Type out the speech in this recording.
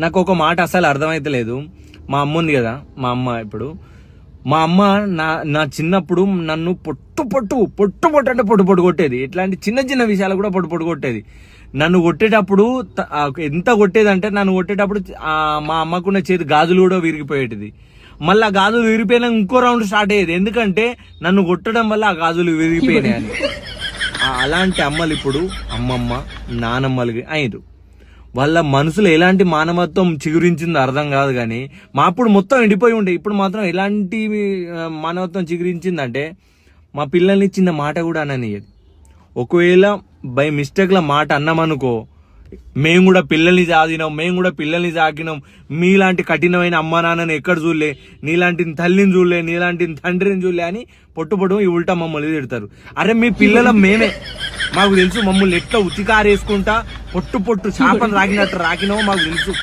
నాకు ఒక మాట అసలు అర్థమైతే లేదు. మా అమ్మ ఉంది కదా, మా అమ్మ ఇప్పుడు మా అమ్మ నా చిన్నప్పుడు నన్ను పొట్టు అంటే పొట్టు కొట్టేది. ఇట్లాంటి చిన్న చిన్న విషయాలు కూడా పొట్టు కొట్టేది. నన్ను కొట్టేటప్పుడు ఎంత కొట్టేది అంటే, నన్ను కొట్టేటప్పుడు మా అమ్మకున్న చేతి గాజులు కూడా విరిగిపోయేటిది. మళ్ళీ ఆ గాజులు విరిగిపోయినా ఇంకో రౌండ్ స్టార్ట్ అయ్యేది, ఎందుకంటే నన్ను కొట్టడం వల్ల ఆ గాజులు విరిగిపోయినాయని. అలాంటి అమ్మలు ఇప్పుడు అమ్మమ్మ నానమ్మలు అయ్యారు. వాళ్ళ మనసులో ఎలాంటి మానవత్వం చిగురించిందో అర్థం కాదు, కానీ మా అప్పుడు మొత్తం ఎండిపోయి ఉండే. ఇప్పుడు మాత్రం ఎలాంటి మానవత్వం చిగురించిందంటే, మా పిల్లల్ని చిన్న మాట కూడా అననియదు. ఒకవేళ బై మిస్టేక్ల మాట అన్నామనుకో, మేము కూడా పిల్లల్ని సాకినాం, మీలాంటి కఠినమైన అమ్మ నాన్నని ఎక్కడ చూడలే, నీలాంటి తల్లిని చూడలే, నీలాంటి తండ్రిని చూడలే అని పొట్టు ఈ ఉల్టా మమ్మల్ని తిడతారు. అరే మీ పిల్లల మేమే, మాకు తెలుసు. మమ్మల్ని ఎట్లా ఉతికారేసుకుంటా పొట్టు చేపలు రాకినట్టు రాకినామో మాకు తెలుసు.